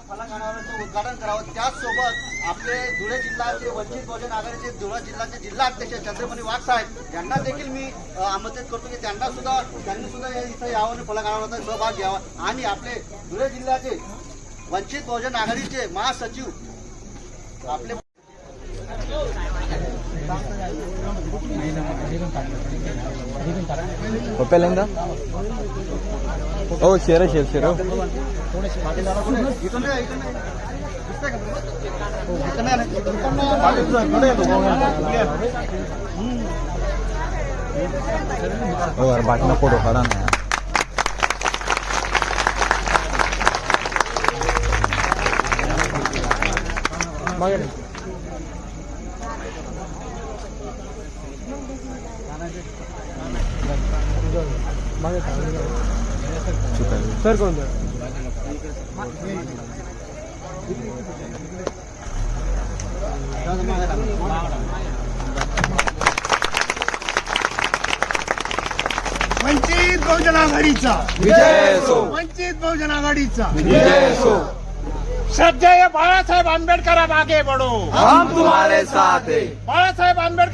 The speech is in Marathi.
फलकानावरचं उद्घाटन करावं। त्याचसोबत आपले धुळे जिल्ह्याचे वंचित बहुजन आघाडीचे धुळे जिल्ह्याचे जिल्हा अध्यक्ष चंद्रमणी वाघ साहेब यांना देखील मी आमंत्रित करतो की त्यांनी सुद्धा इथं यावं आणि फलकानावरचा सहभाग घ्यावा। आणि आपले धुळे जिल्ह्याचे वंचित बहुजन आघाडीचे महासचिव आपले पहिल्यांदा हो शेर बाटला फोटो काढा ना। सर कोण वंचित बहुजन आघाडीचा विजय असो, वंचित बहुजन आघाडीचा विजय असो। श्रद्धेय बाळासाहेब आंबेडकर, अब आगे बढ़ो, हम तुम्हारे साथ हैं। बाळासाहेब आंबेडकर